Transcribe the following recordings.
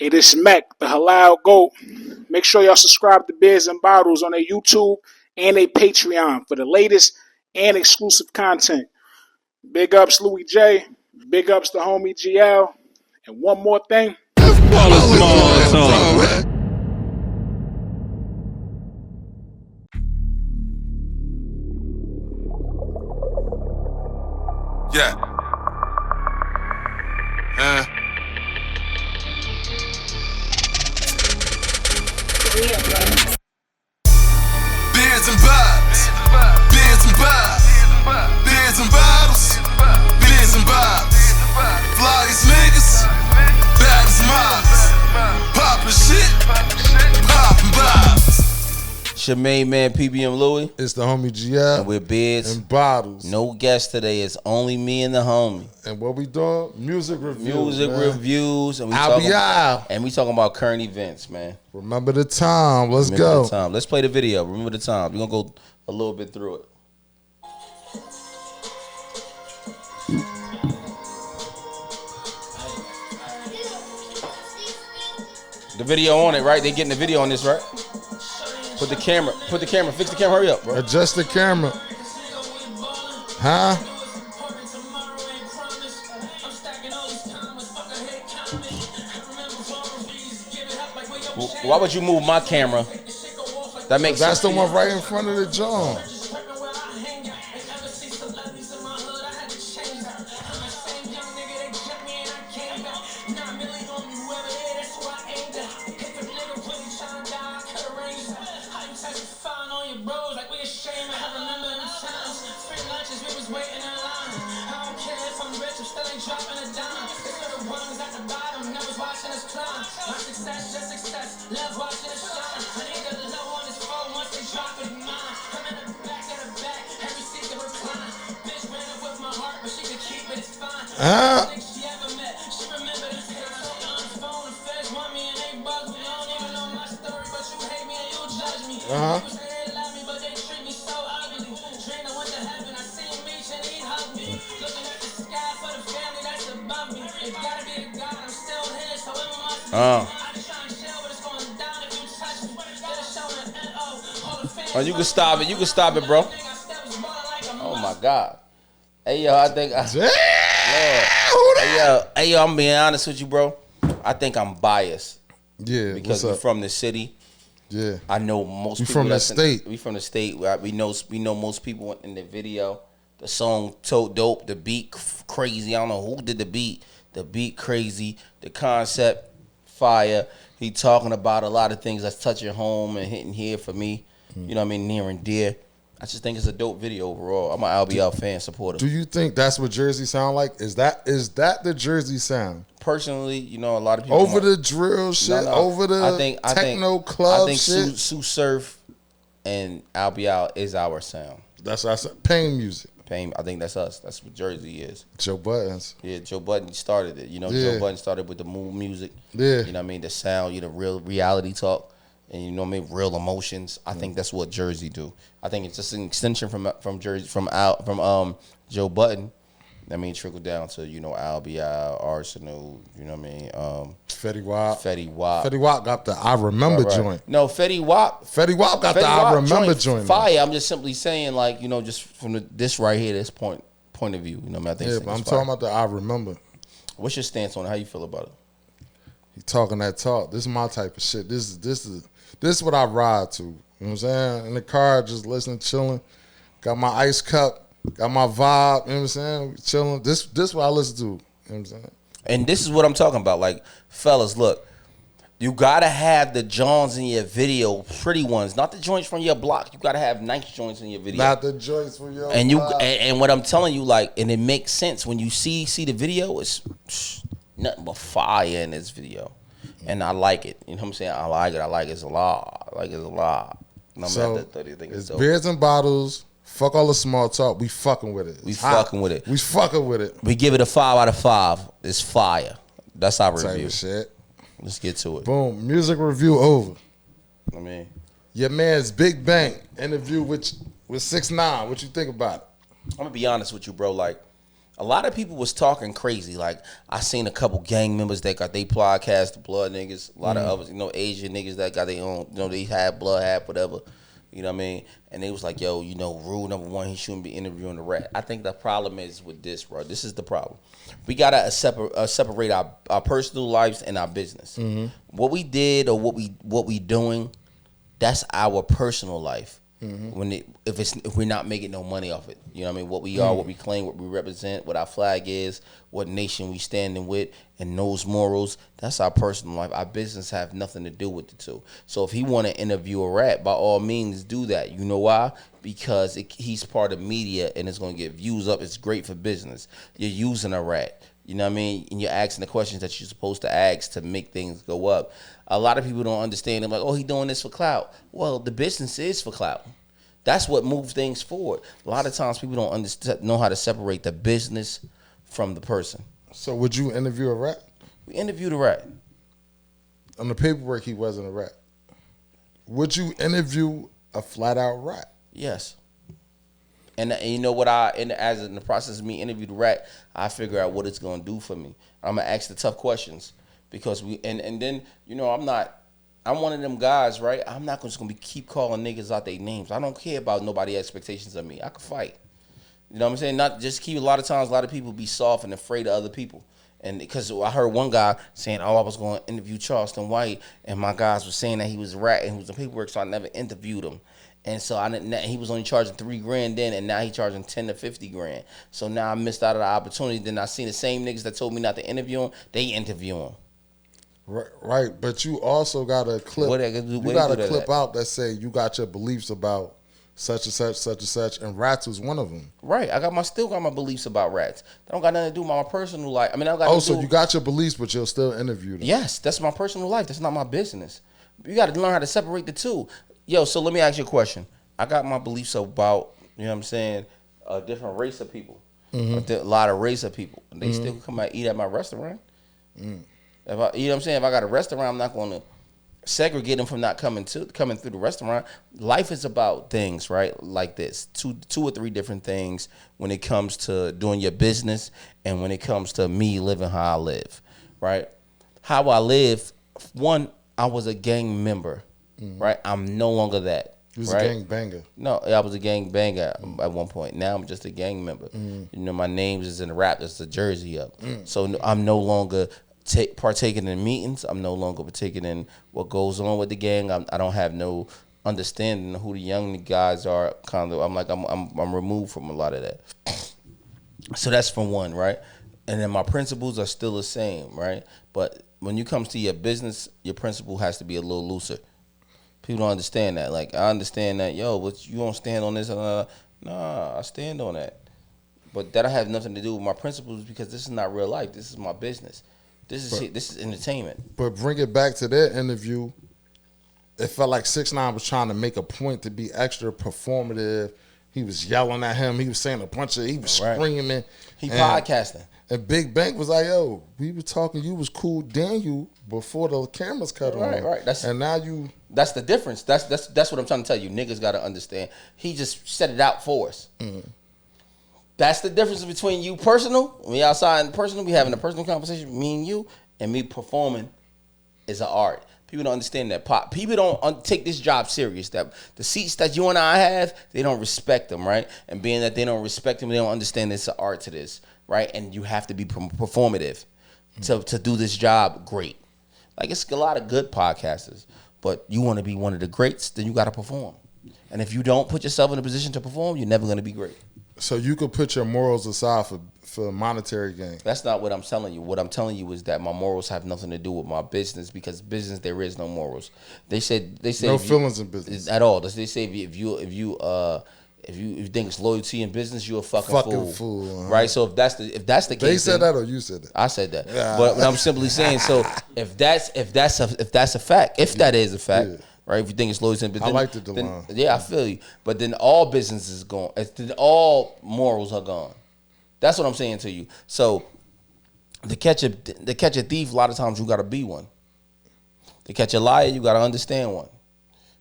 Hey, this Mac, the Halal Goat. Make sure y'all subscribe to Beers and Bottles on their YouTube and their Patreon for the latest and exclusive content. Big ups Louis J. Big ups the homie GL. And one more thing. Yeah. Beers and bottles. Beers and bottles. Beers and bottles. Beers and bottles. Flyest niggas. Baddest models. Poppin' shit. Poppin' bottles. It's your main man, PBM Louis. It's the homie GL. And we're Beards. And Bottles. No guest today. It's only me and the homie. And what we doing? Music reviews. Music man. reviews. And we talking about current events, man. Remember the time. Let's go. The time. Let's play the video. Remember the time. We're going to go a little bit through it. The video on it, right? They getting the video on this, right? Put the camera, fix the camera, hurry up, bro. Adjust the camera. Huh? Why would you move my camera? That makes sense. That's the one you. right in front of the John. Oh, you can stop it. You can stop it, bro. Oh my God. Hey yo, I think. Hey yo, I'm being honest with you, bro. I think I'm biased. Yeah, because we're from the city. Yeah, I know most people from the state. We from the state. We know most people in the video. The song so dope. The beat crazy. I don't know who did the beat. The beat crazy. The concept fire. He talking about a lot of things that's touching home and hitting here for me. You know what I mean? Near and dear. I just think it's a dope video overall. I'm an LBL fan supporter. Do you think that's what Jersey sound like? Is that the Jersey sound? Personally, you know, a lot of people over the drill shit, over the techno club shit. I think Sue Surf and LBL is our sound. That's our pain music. Pain. I think that's us. That's what Jersey is. Joe Buttons. Yeah, Joe Budden started it. You know, Joe Budden started with the mood music. Yeah. You know what I mean? The sound, you know, real reality talk. And you know what I mean, real emotions. I think that's what Jersey do. I think it's just an extension from Jersey, from Joe Budden. I mean, trickle down to, you know, LBI, Arsenal. You know what I mean? Fetty Wap. Fetty Wap. Fetty Wap got the I Remember joint. No, Fetty Wap. Fetty Wap got the I Remember joint. Fire. I'm just simply saying, like, you know, just from this right here, this point of view. You know what I mean? I think. Yeah, but I'm talking about the I Remember. What's your stance on it? How you feel about it? He talking that talk. This is my type of shit. This is what I ride to. You know what I'm saying? In the car, just listening, chilling. Got my ice cup. Got my vibe. You know what I'm saying? Chilling. This what I listen to. You know what I'm saying? And this is what I'm talking about. Like, fellas, look. You got to have the Johns in your video, pretty ones. Not the joints from your block. You got to have nice joints in your video. Not the joints from your block. And what I'm telling you, like, and it makes sense. When you see the video, it's nothing but fire in this video. And I like it. You know what I'm saying? I like it. It's a lot. It's a lot. So it's Beers and Bottles. Fuck all the small talk. We fucking with it. We fucking with it. We fucking with it. We give it a 5 out of 5. It's fire. That's our review. Type of shit. Let's get to it. Boom. Music review over. I mean, your man's Big Bang interview with 6ix9ine. What you think about it? I'm gonna be honest with you, bro. Like, A lot of people was talking crazy. Like I seen a couple gang members that got their podcast, the blood niggas. A lot of others, Asian niggas that got their own. They had blood, had whatever. You know what I mean? And they was like, yo, rule number one, he shouldn't be interviewing the rat. I think the problem is with this, bro. This is the problem. We gotta separate our personal lives and our business. What we did or what we doing, that's our personal life. If we're not making no money off it, you know what I mean? What we are, what we claim, what we represent, what our flag is, what nation we standing with, and those morals, that's our personal life. Our business have nothing to do with the two. So if he want to interview a rat, by all means do that. You know why? Because he's part of media and it's going to get views up. It's great for business. You're using a rat. You know what I mean? And you're asking the questions that you're supposed to ask to make things go up. A lot of people don't understand. They're like, oh, he doing this for clout. Well, the business is for clout. That's what moves things forward. A lot of times people don't know how to separate the business from the person. So would you interview a rat? We interviewed a rat. On the paperwork, he wasn't a rat. Would you interview a flat out rat? Yes. And you know what? As in the process of me interviewing the rat, I figure out what it's gonna do for me. I'm gonna ask the tough questions because and then I'm one of them guys, right? I'm not just gonna keep calling niggas out their names. I don't care about nobody's expectations of me. I can fight. You know what I'm saying? Not just keep. A lot of people be soft and afraid of other people. And because I heard one guy saying, oh, I was going to interview Charleston White, and my guys were saying that he was a rat and he was in paperwork, so I never interviewed him. And so he was only charging $3,000 then, and now he charging $10,000 to $50,000. So now I missed out on the opportunity. Then I seen the same niggas that told me not to interview him, they interview him. Right, but you also got a clip. You got a clip out that say you got your beliefs about such and such, such and such, and rats was one of them. Right, still got my beliefs about rats. That don't got nothing to do with my personal life. I mean, I got. So you got your beliefs, but you'll still interview them. Yes, that's my personal life. That's not my business. You got to learn how to separate the two. Yo, so let me ask you a question. I got my beliefs about, you know what I'm saying, a different race of people, a lot of race of people. They still come out and eat at my restaurant. If you know what I'm saying, if I got a restaurant, I'm not going to segregate them from not coming through the restaurant. Life is about things, right? Like this, two or three different things when it comes to doing your business and when it comes to me living how I live, right? How I live, one, I was a gang member, right? I'm no longer that. You was right? a gang banger. No, I was a gang banger at one point. Now I'm just a gang member. You know, my name is in the rap. That's the jersey up. So I'm no longer partaking in meetings. I'm no longer partaking in what goes on with the gang. I don't have no understanding of who the young guys are. Kind of, I'm removed from a lot of that. So that's from one, right? And then my principles are still the same, right? But when you comes to your business, your principle has to be a little looser. People don't understand that. Like, I understand that, but you don't stand on this. Nah, I stand on that. But that have nothing to do with my principles because this is not real life. This is my business. This is entertainment. But bring it back to their interview. It felt like 6ix9ine was trying to make a point to be extra performative. He was yelling at him. He was saying he was screaming. He podcasting. And Big Bank was like, yo, we were talking, you was cool Daniel before the cameras cut on. Right. That's the difference. That's what I'm trying to tell you. Niggas got to understand. He just set it out for us. That's the difference between you personal, we outside and personal, we having a personal conversation, me and you, and me performing is an art. People don't understand that. People don't take this job serious. That the seats that you and I have, they don't respect them, right? And being that they don't respect them, they don't understand it's an art to this, right? And you have to be performative to do this job great. Like, it's a lot of good podcasters, but you want to be one of the greats, then you got to perform. And if you don't put yourself in a position to perform, you're never going to be great. So you could put your morals aside for monetary gain. That's not what I'm telling you. What I'm telling you is that my morals have nothing to do with my business because business there is no morals. They say no feelings in business at all. They say if you think it's loyalty in business, you're a fucking fool. Right? So if that's the case, they said that or you said that? I said that. But I'm simply saying. So if that's a fact, if that is a fact. Yeah. Right, if you think it's loyalty, but then, I liked it, line. Yeah, I feel you. But then all business is gone. Then all morals are gone. That's what I'm saying to you. So to catch a thief, a lot of times you got to be one. To catch a liar, you got to understand one.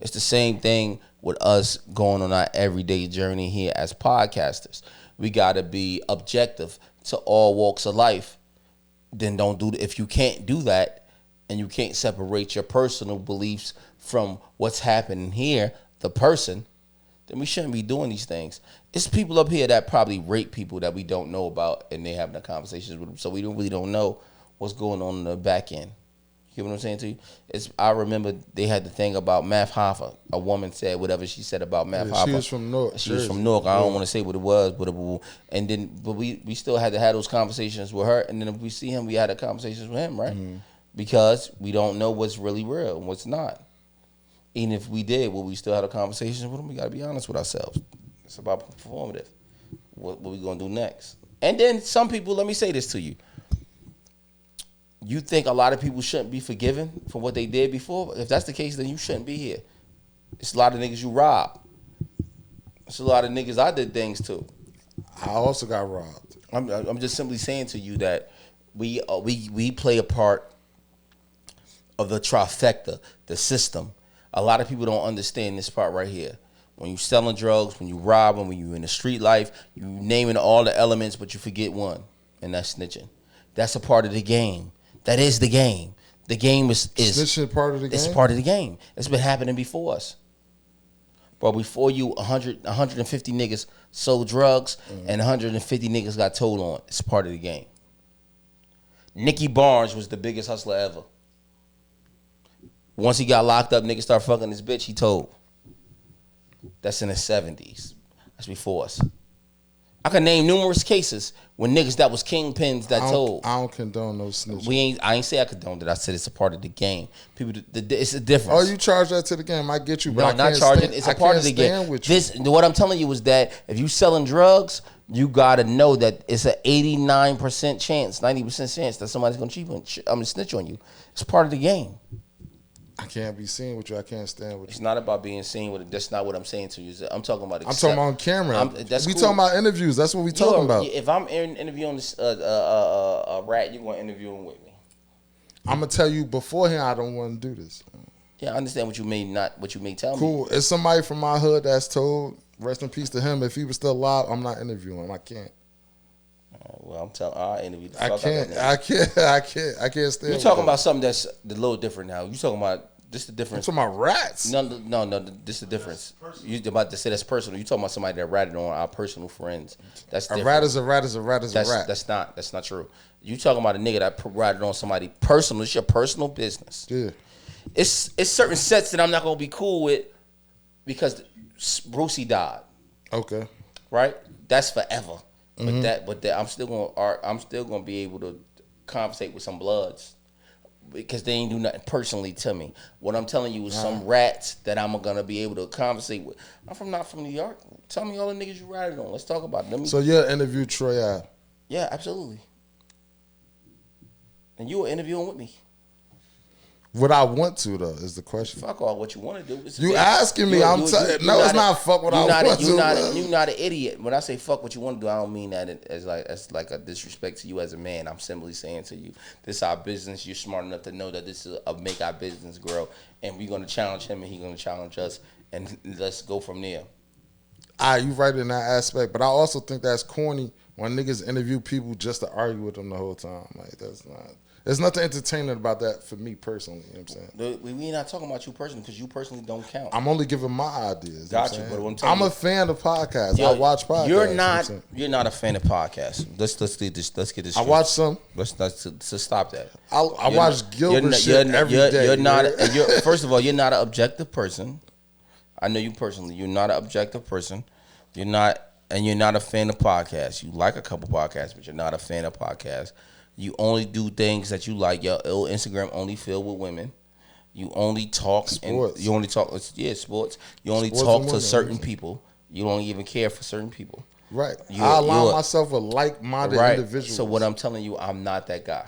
It's the same thing with us going on our everyday journey here as podcasters. We got to be objective to all walks of life, then don't do. If you can't do that, and you can't separate your personal beliefs from what's happening here, the person, then we shouldn't be doing these things. It's people up here that probably rape people that we don't know about, and they having the conversations with them, so we really don't know what's going on in the back end. You get what I'm saying to you? I remember they had the thing about Math Hoffa. A woman said whatever she said about Math Hoffa. She was from Newark. She was from Newark. I don't want to say what it was, but we still had to have those conversations with her. And then if we see him, we had the conversations with him, right? Mm-hmm. Because we don't know what's really real and what's not. Even if we did, we still had a conversation with him. We got to be honest with ourselves. It's about performative. What we gonna do next? And then some people. Let me say this to you. You think a lot of people shouldn't be forgiven for what they did before? If that's the case, then you shouldn't be here. It's a lot of niggas you robbed. It's a lot of niggas I did things to. I also got robbed. I'm just simply saying to you that we play a part of the trifecta, the system. A lot of people don't understand this part right here. When you selling drugs, when you robbing, when you in the street life, you naming all the elements, but you forget one, and that's snitching. That's a part of the game. That is the game. The game is snitching part of the game? It's part of the game. It's been happening before us. Bro, before you, 150 niggas sold drugs and 150 niggas got told on. It's part of the game. Nicky Barnes was the biggest hustler ever. Once he got locked up, niggas started fucking his bitch, he told. That's in the 70s. That's before us. I can name numerous cases when niggas that was kingpins that told. I don't condone no snitching. I ain't say I condoned it. I said it's a part of the game. People, it's a difference. Oh, you charge that to the game? I get you, but no, I not charging. It's a part of the game. What I'm telling you is that if you selling drugs, you gotta know that it's an 89% chance, 90% chance that somebody's gonna snitch on you. It's part of the game. I can't be seen with you. I can't stand with you. It's not about being seen with it. That's not what I'm saying to you. I'm talking about. I'm talking about on camera. We cool. talking about interviews. That's what we talking about. If I'm interviewing a rat, you're gonna interview him with me. I'm gonna tell you beforehand. I don't want to do this. Yeah, I understand what you may tell me. Cool. It's somebody from my hood that's told. Rest in peace to him. If he was still alive, I'm not interviewing him. I can't. Well, I'm telling. I interview the fuck out of that. I can't stand. You're talking about something that's a little different now. You talking about this the difference? I'm talking about rats. No. This is the difference. You about to say that's personal. You talking about somebody that ratted on our personal friends. That's different. A rat is a rat is a rat is a rat. That's not true. You talking about a nigga that ratted on somebody personal. It's your personal business. Yeah. It's certain sets that I'm not gonna be cool with because Brucey died. Okay. Right. That's forever. But I'm still gonna be able to conversate with some bloods because they ain't do nothing personally to me. What I'm telling you is some rats that I'm gonna be able to conversate with. I'm not from New York. Tell me all the niggas you ratted on. Let's talk about it. So you'll interview Troy Ave? Yeah, absolutely. And you were interviewing with me. What I want to though is the question. Fuck all what you want to do. You asking me? No, it's not fuck what I want to. You're not an idiot. When I say fuck what you want to do, I don't mean that as like a disrespect to you as a man. I'm simply saying to you, this is our business. You're smart enough to know that this is a make our business grow, and we're gonna challenge him, and he's gonna challenge us, and let's go from there. You right in that aspect, but I also think that's corny when niggas interview people just to argue with them the whole time. Like that's not. There's nothing entertaining about that for me personally. You know what I'm saying? We're not talking about you personally because you personally don't count. I'm only giving my ideas. Gotcha, you know but what I'm telling I'm a fan of podcasts. I watch podcasts. You're not a fan of podcasts. Let's get this. Let's get this. I watch some. Let's stop that. I watch Gilbert shit every day. You're not. First of all, you're not an objective person. I know you personally. You're not an objective person. You're not a fan of podcasts. You like a couple podcasts, but you're not a fan of podcasts. You only do things that you like. Your Instagram only filled with women. You only talk. Sports. You only talk. Yeah, sports. You only Sports talk to women, certain people. You don't even care for certain people. Right. I align myself with like-minded individuals. So what I'm telling you, I'm not that guy.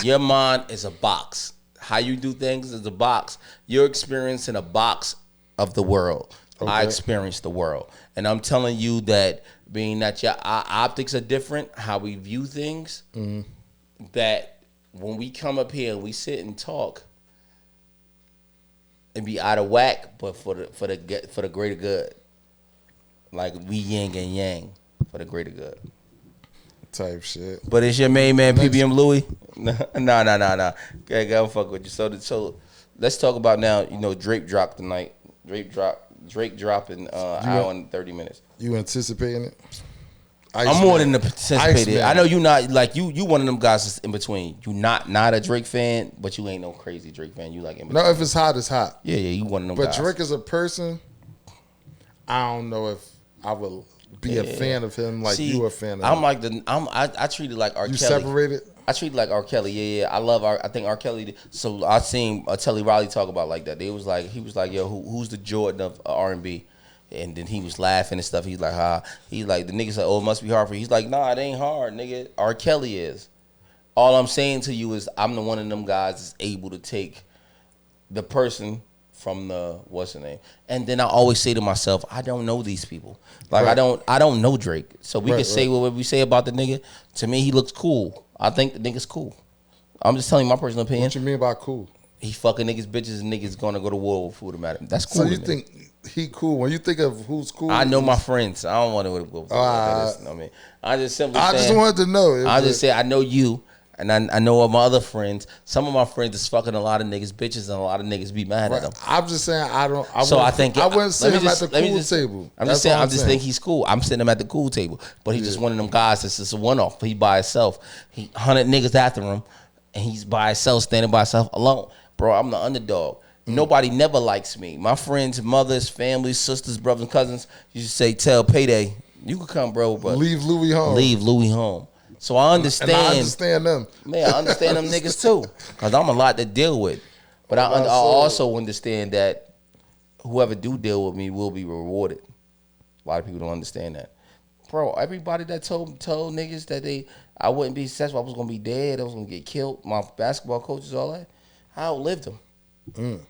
Your mind is a box. How you do things is a box. You're experiencing a box of the world. Okay. I experience the world. And I'm telling you that being that our optics are different, how we view things, that when we come up here and we sit and talk and be out of whack, but for the greater good. Like we yin and yang for the greater good. type shit. But it's your main man, PBM Louis. Nah. Okay, go fuck with you. So let's talk about now. You know, Drake dropped tonight. Drake dropping hour and 30 minutes. You anticipating it? I'm more than anticipated. Iceman. I know you not like you one of them guys that's in between. You not a Drake fan, but you ain't no crazy Drake fan. You like in between. No, if it's hot, it's hot. Yeah, you one of them But guys. Drake as a person, I don't know if I would be a fan of him like you a fan of him. I treat it like R. You Kelly. separated? I treat it like R. Kelly. Yeah. I think R. Kelly. So I seen Telly Riley talk about like that. He was like, yo, who's the Jordan of R&B? And then he was laughing and stuff. He's like, He's like, the nigga said, oh, it must be hard for you. He's like, nah, it ain't hard, nigga. R. Kelly is. All I'm saying to you is I'm the one of them guys that's able to take the person from the what's the name, and then I always say to myself, I don't know these people. Like right. I don't know Drake, so we can say what we say about the nigga. To me, he looks cool. I think the nigga's cool. I'm just telling you my personal opinion. What you mean by cool? He fucking niggas, bitches, and niggas gonna go to war with food or matter. That's cool. So you think he cool? When you think of who's cool, I know my friends. I don't want to go. I mean, I just wanted to know. I just say I know you. And I know of my other friends. Some of my friends is fucking a lot of niggas, bitches, and a lot of niggas be mad at them. I'm just saying I wouldn't sit him at the cool table. I'm just think he's cool. I'm sitting him at the cool table, but he's just one of them guys that's just a one off. He by himself. He 100 niggas after him, and he's by himself, standing by himself alone. Bro, I'm the underdog. Nobody never likes me. My friends, mothers, families, sisters, brothers, and cousins used to say, "Tell Payday, you can come, bro, but leave Louis home. Leave Louis home." So I understand. And I understand them. Man, I understand them niggas too. Because I'm a lot to deal with. But I also understand that whoever do deal with me will be rewarded. A lot of people don't understand that. Bro, everybody that told niggas that I wouldn't be successful, I was going to be dead, I was going to get killed, my basketball coaches, all that, I outlived them. I'm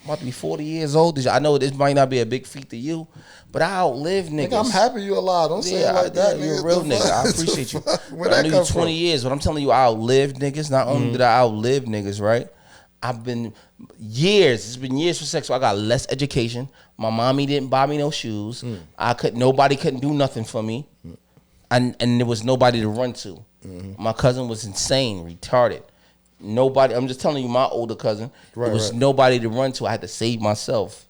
about to be 40 years old. I know this might not be a big feat to you, but I outlive niggas. Nigga, I'm happy you alive. Don't say it like that. You're a real nigga. I appreciate you. I knew you 20 years, but I'm telling you, I outlived niggas. Not only did I outlive niggas, right? I've been years. It's been years for sex. So I got less education. My mommy didn't buy me no shoes. Nobody couldn't do nothing for me, and there was nobody to run to. My cousin was insane, retarded. Nobody. I'm just telling you, my older cousin. There was nobody to run to. I had to save myself,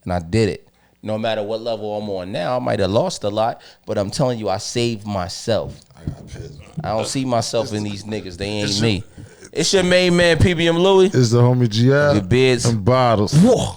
and I did it. No matter what level I'm on now, I might have lost a lot, but I'm telling you, I saved myself. I don't see myself in these niggas. They ain't me. It's your main man, PBM Louis. It's the homie GI. Your beards and bottles. Whoa.